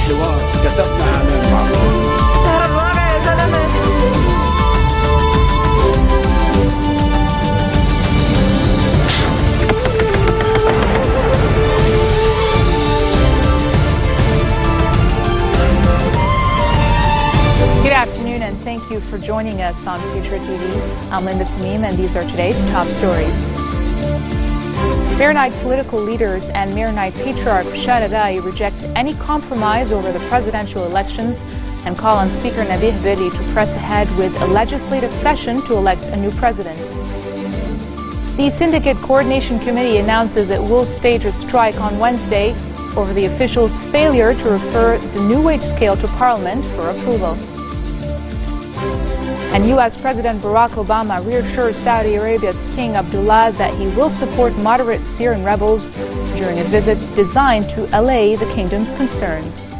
الحوار كتبنا إعلان معروف. Good afternoon and thank you for joining us on FutureTV. I'm Linda Samim and these are today's top stories. Maronite political leaders and Maronite Patriarch Bashar al-Rai reject any compromise over the presidential elections and call on Speaker Nabih Berri to press ahead with a legislative session to elect a new president. The Syndicate Coordination Committee announces it will stage a strike on Wednesday over the officials' failure to refer the new wage scale to Parliament for approval. And U.S. President Barack Obama reassures Saudi Arabia's King Abdullah that he will support moderate Syrian rebels during a visit designed to allay the kingdom's concerns.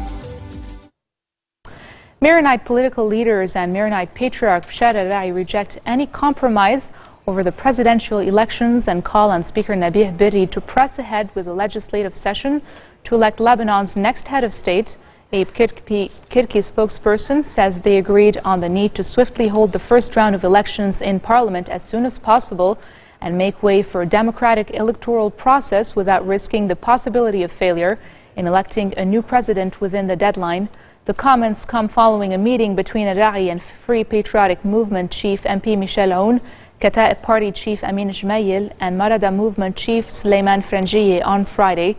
Maronite political leaders and Maronite Patriarch Bashar al-Rai reject any compromise over the presidential elections and call on Speaker Nabih Berri to press ahead with a legislative session to elect Lebanon's next head of state. A Kirki spokesperson says they agreed on the need to swiftly hold the first round of elections in parliament as soon as possible and make way for a democratic electoral process without risking the possibility of failure in electing a new president within the deadline. The comments come following a meeting between al-Rai and Free Patriotic Movement Chief MP Michel Aoun, Kata'ib Party Chief Amin Jmail and Marada Movement Chief Suleiman Frangieh on Friday.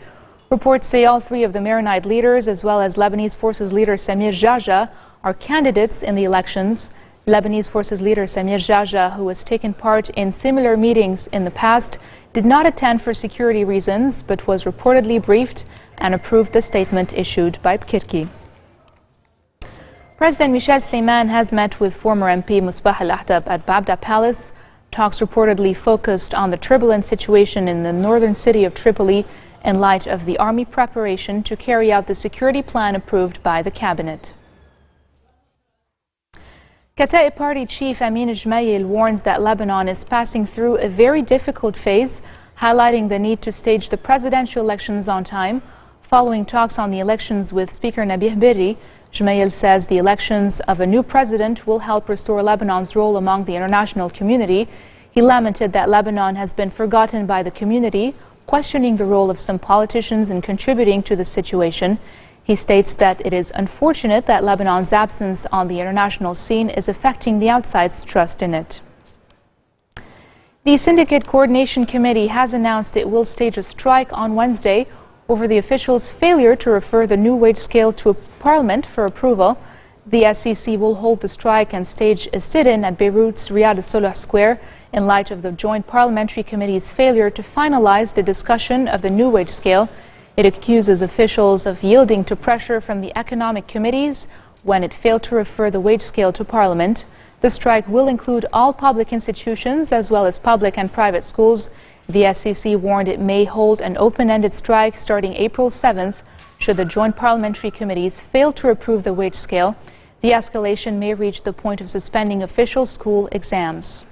Reports say all three of the Maronite leaders, as well as Lebanese Forces leader Samir Jaja, are candidates in the elections. Lebanese Forces leader Samir Jaja, who has taken part in similar meetings in the past, did not attend for security reasons, but was reportedly briefed and approved the statement issued by Kirki. President Michel Sleiman has met with former MP Musbah al-Ahtab at Babda Palace. Talks reportedly focused on the turbulent situation in the northern city of Tripoli in light of the army preparation to carry out the security plan approved by the cabinet. Kata'ib Party Chief Amin Jmail warns that Lebanon is passing through a very difficult phase, highlighting the need to stage the presidential elections on time. Following talks on the elections with Speaker Nabih Berri, Jmail says the elections of a new president will help restore Lebanon's role among the international community. He lamented that Lebanon has been forgotten by the community, questioning the role of some politicians in contributing to the situation. He states that it is unfortunate that Lebanon's absence on the international scene is affecting the outside's trust in it. The Syndicate Coordination Committee has announced it will stage a strike on Wednesday over the officials' failure to refer the new wage scale to Parliament for approval. The SCC will hold the strike and stage a sit-in at Beirut's Riyad al-Soloh Square in light of the Joint Parliamentary Committee's failure to finalize the discussion of the new wage scale. It accuses officials of yielding to pressure from the economic committees when it failed to refer the wage scale to Parliament. The strike will include all public institutions as well as public and private schools. The SCC warned it may hold an open-ended strike starting April 7th should the Joint Parliamentary Committees fail to approve the wage scale. The escalation may reach the point of suspending official school exams.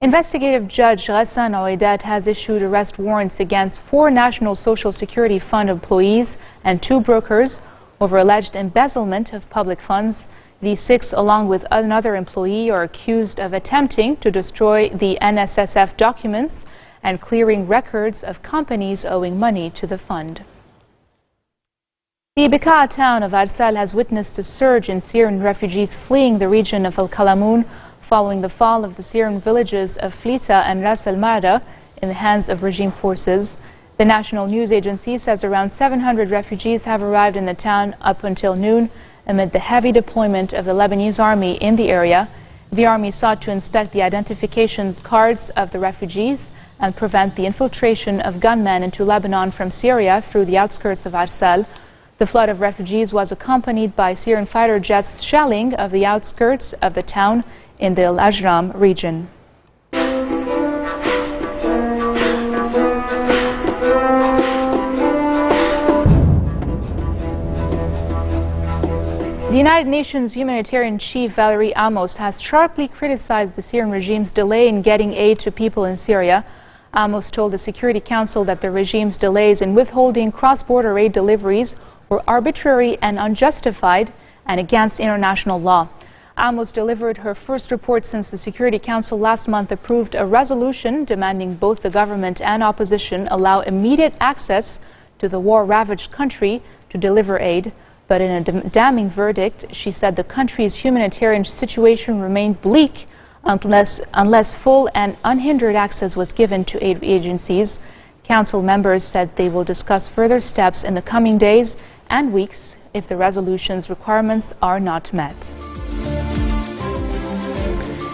Investigative Judge Ghassan Ouaidat has issued arrest warrants against 4 National Social Security Fund employees and 2 brokers over alleged embezzlement of public funds. These 6, along with another employee, are accused of attempting to destroy the NSSF documents and clearing records of companies owing money to the fund. The Bekaa town of Arsal has witnessed a surge in Syrian refugees fleeing the region of Al-Kalamoun following the fall of the Syrian villages of Flita and Ras al-Ma'da in the hands of regime forces. The national news agency says around 700 refugees have arrived in the town up until noon amid the heavy deployment of the Lebanese army in the area. The army sought to inspect the identification cards of the refugees and prevent the infiltration of gunmen into Lebanon from Syria through the outskirts of Arsal. The flood of refugees was accompanied by Syrian fighter jets shelling of the outskirts of the town in the Al-Ajram region. The United Nations humanitarian chief Valerie Amos has sharply criticized the Syrian regime's delay in getting aid to people in Syria. Amos told the Security Council that the regime's delays in withholding cross-border aid deliveries were arbitrary and unjustified and against international law. Amos delivered her first report since the Security Council last month approved a resolution demanding both the government and opposition allow immediate access to the war-ravaged country to deliver aid. But in a damning verdict, she said the country's humanitarian situation remained bleak unless full and unhindered access was given to aid agencies. Council members said they will discuss further steps in the coming days and weeks if the resolution's requirements are not met.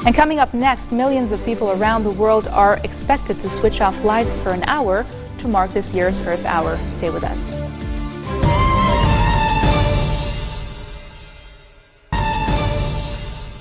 And coming up next, millions of people around the world are expected to switch off lights for an hour to mark this year's Earth Hour. Stay with us.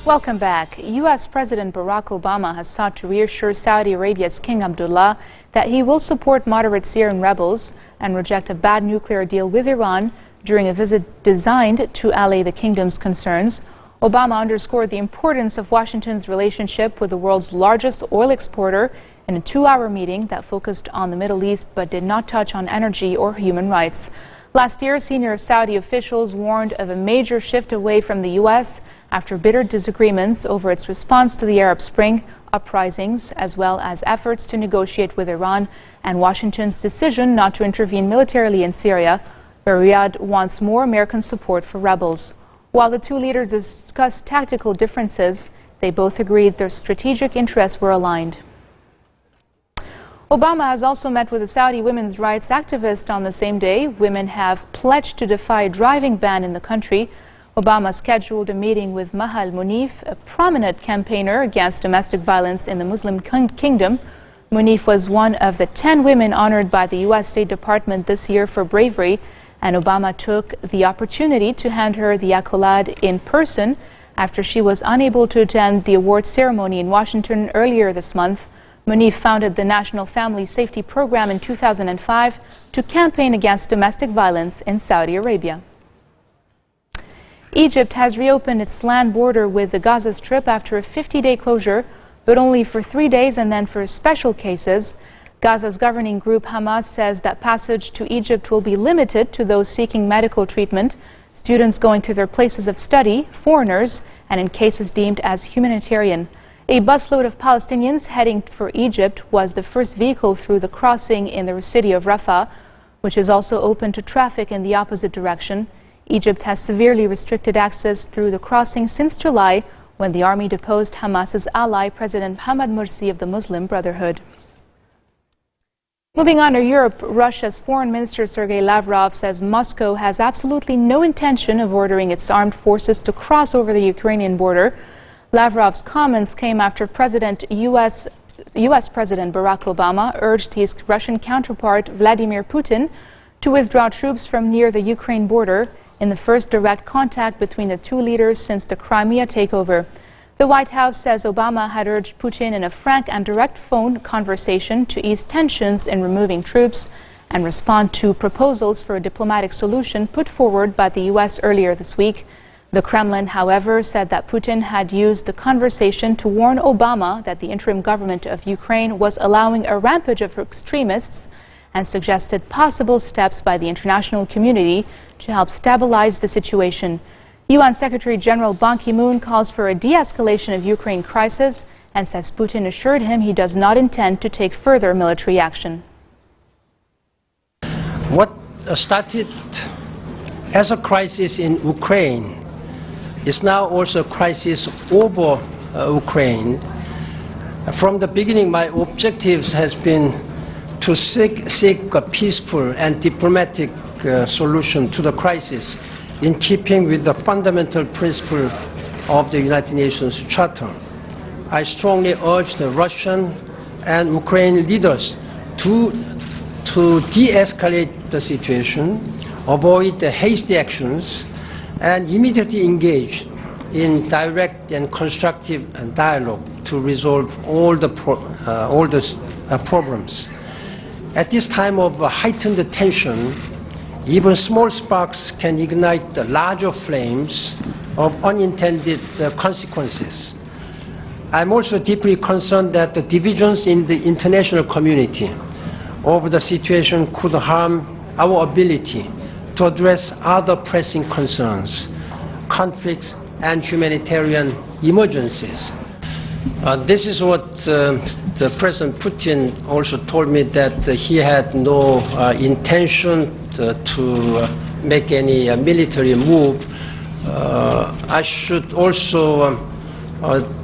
Welcome back. U.S. President Barack Obama has sought to reassure Saudi Arabia's King Abdullah that he will support moderate Syrian rebels and reject a bad nuclear deal with Iran during a visit designed to allay the kingdom's concerns. Obama underscored the importance of Washington's relationship with the world's largest oil exporter in a 2-hour meeting that focused on the Middle East but did not touch on energy or human rights. Last year, senior Saudi officials warned of a major shift away from the U.S. after bitter disagreements over its response to the Arab Spring uprisings, as well as efforts to negotiate with Iran and Washington's decision not to intervene militarily in Syria, where Riyadh wants more American support for rebels. While the two leaders discussed tactical differences, they both agreed their strategic interests were aligned. Obama has also met with a Saudi women's rights activist on the same day. Women have pledged to defy a driving ban in the country. Obama scheduled a meeting with Mahal Munif, a prominent campaigner against domestic violence in the Muslim kingdom. Munif was one of the 10 women honored by the U.S. State Department this year for bravery, and Obama took the opportunity to hand her the accolade in person after she was unable to attend the awards ceremony in Washington earlier this month. Munif founded the National Family Safety Program in 2005 to campaign against domestic violence in Saudi Arabia. Egypt has reopened its land border with the Gaza Strip after a 50-day closure, but only for 3 days and then for special cases. Gaza's governing group Hamas says that passage to Egypt will be limited to those seeking medical treatment, students going to their places of study, foreigners, and in cases deemed as humanitarian. A busload of Palestinians heading for Egypt was the first vehicle through the crossing in the city of Rafah, which is also open to traffic in the opposite direction. Egypt has severely restricted access through the crossing since July, when the army deposed Hamas's ally, President Mohamed Morsi of the Muslim Brotherhood. Moving on to Europe, Russia's Foreign Minister Sergei Lavrov says Moscow has absolutely no intention of ordering its armed forces to cross over the Ukrainian border. Lavrov's comments came after U.S. President Barack Obama urged his Russian counterpart Vladimir Putin to withdraw troops from near the Ukraine border in the first direct contact between the two leaders since the Crimea takeover. The White House says Obama had urged Putin in a frank and direct phone conversation to ease tensions in removing troops and respond to proposals for a diplomatic solution put forward by the U.S. earlier this week. The Kremlin, however, said that Putin had used the conversation to warn Obama that the interim government of Ukraine was allowing a rampage of extremists and suggested possible steps by the international community to help stabilize the situation. UN Secretary General Ban Ki-moon calls for a de-escalation of Ukraine crisis and says Putin assured him he does not intend to take further military action. What started as a crisis in Ukraine is now also a crisis over Ukraine. From the beginning, my objectives has been to seek a peaceful and diplomatic solution to the crisis in keeping with the fundamental principle of the United Nations Charter. I strongly urge the Russian and Ukrainian leaders to de-escalate the situation, avoid the hasty actions, and immediately engage in direct and constructive dialogue to resolve all the problems. At this time of heightened tension, even small sparks can ignite the larger flames of unintended consequences. I'm also deeply concerned that the divisions in the international community over the situation could harm our ability to address other pressing concerns, conflicts, and humanitarian emergencies. This is what the President Putin also told me, that he had no intention to make any military move. I should also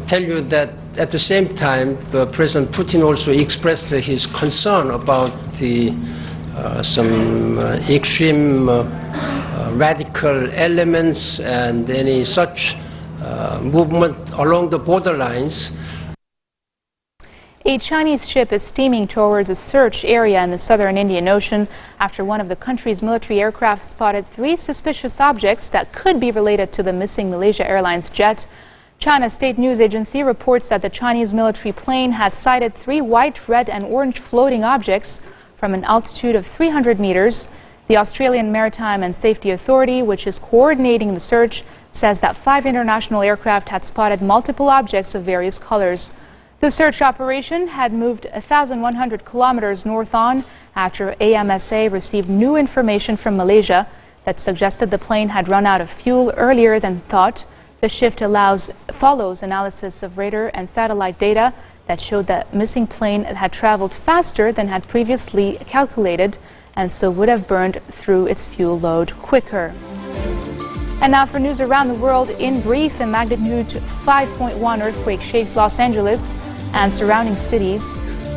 tell you that at the same time, President Putin also expressed his concern about some extreme radical elements and any such movement along the borderlines. A Chinese ship is steaming towards a search area in the southern Indian Ocean after one of the country's military aircraft spotted 3 suspicious objects that could be related to the missing Malaysia Airlines jet. China's state news agency reports that the Chinese military plane had sighted 3 white, red and orange floating objects from an altitude of 300 meters. The Australian Maritime and Safety Authority, which is coordinating the search, says that 5 international aircraft had spotted multiple objects of various colors. The search operation had moved 1,100 kilometers north on after AMSA received new information from Malaysia that suggested the plane had run out of fuel earlier than thought. The shift follows analysis of radar and satellite data that showed that missing plane had traveled faster than had previously calculated and so would have burned through its fuel load quicker. And now for news around the world. In brief, a magnitude 5.1 earthquake shakes Los Angeles and surrounding cities.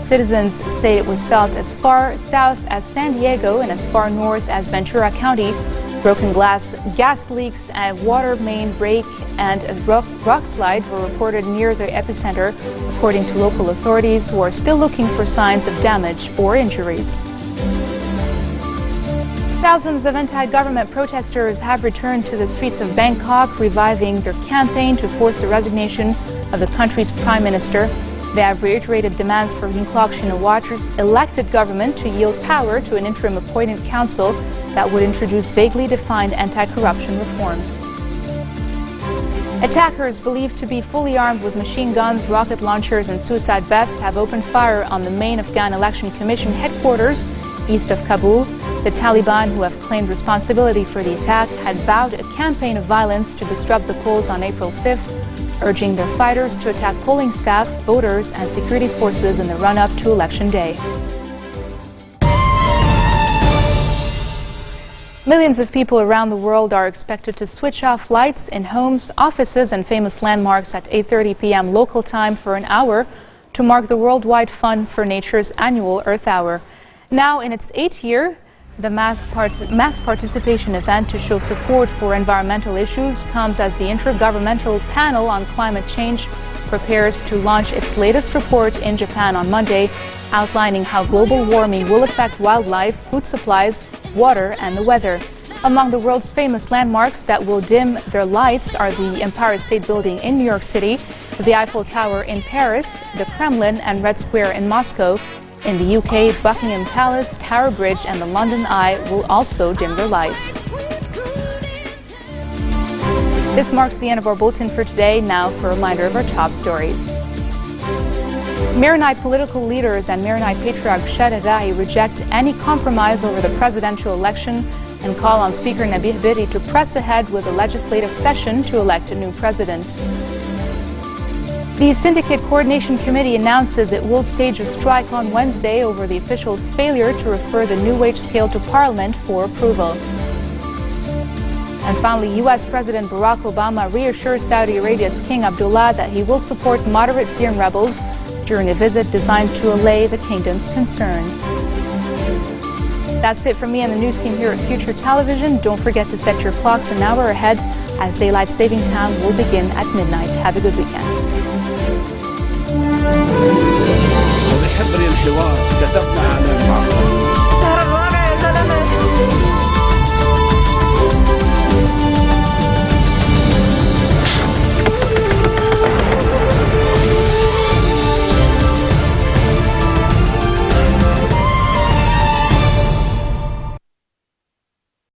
Citizens say it was felt as far south as San Diego and as far north as Ventura County. Broken glass, gas leaks, and water main break and a rock slide were reported near the epicenter, according to local authorities, who are still looking for signs of damage or injuries. Thousands of anti-government protesters have returned to the streets of Bangkok, reviving their campaign to force the resignation of the country's prime minister. They have reiterated demands for Yingluck Shinawatра's elected government to yield power to an interim appointed council that would introduce vaguely defined anti-corruption reforms. Attackers believed to be fully armed with machine guns, rocket launchers and suicide vests have opened fire on the main Afghan Election Commission headquarters east of Kabul. The Taliban, who have claimed responsibility for the attack, had vowed a campaign of violence to disrupt the polls on April 5th, urging their fighters to attack polling staff, voters and security forces in the run-up to Election Day. Millions of people around the world are expected to switch off lights in homes, offices and famous landmarks at 8:30 p.m. local time for an hour to mark the Worldwide Fund for Nature's annual Earth Hour. Now in its 8th year, the mass participation event to show support for environmental issues comes as the Intergovernmental Panel on Climate Change prepares to launch its latest report in Japan on Monday, outlining how global warming will affect wildlife, food supplies, water and the weather. Among the world's famous landmarks that will dim their lights are the Empire State Building in New York City, the Eiffel Tower in Paris, the Kremlin and Red Square in Moscow. In the UK, Buckingham Palace, Tower Bridge and the London Eye will also dim their lights. This marks the end of our bulletin for today. Now for a reminder of our top stories. Maronite political leaders and Maronite Patriarch Shadadahi reject any compromise over the presidential election and call on Speaker Nabih Berri to press ahead with a legislative session to elect a new president. The Syndicate Coordination Committee announces it will stage a strike on Wednesday over the officials' failure to refer the new wage scale to Parliament for approval. And finally, U.S. President Barack Obama reassures Saudi Arabia's King Abdullah that he will support moderate Syrian rebels during a visit designed to allay the kingdom's concerns. That's it from me and the news team here at Future Television. Don't forget to set your clocks an hour ahead as daylight saving time will begin at midnight. Have a good weekend. وبحبر الحوار كتبنا على المعقول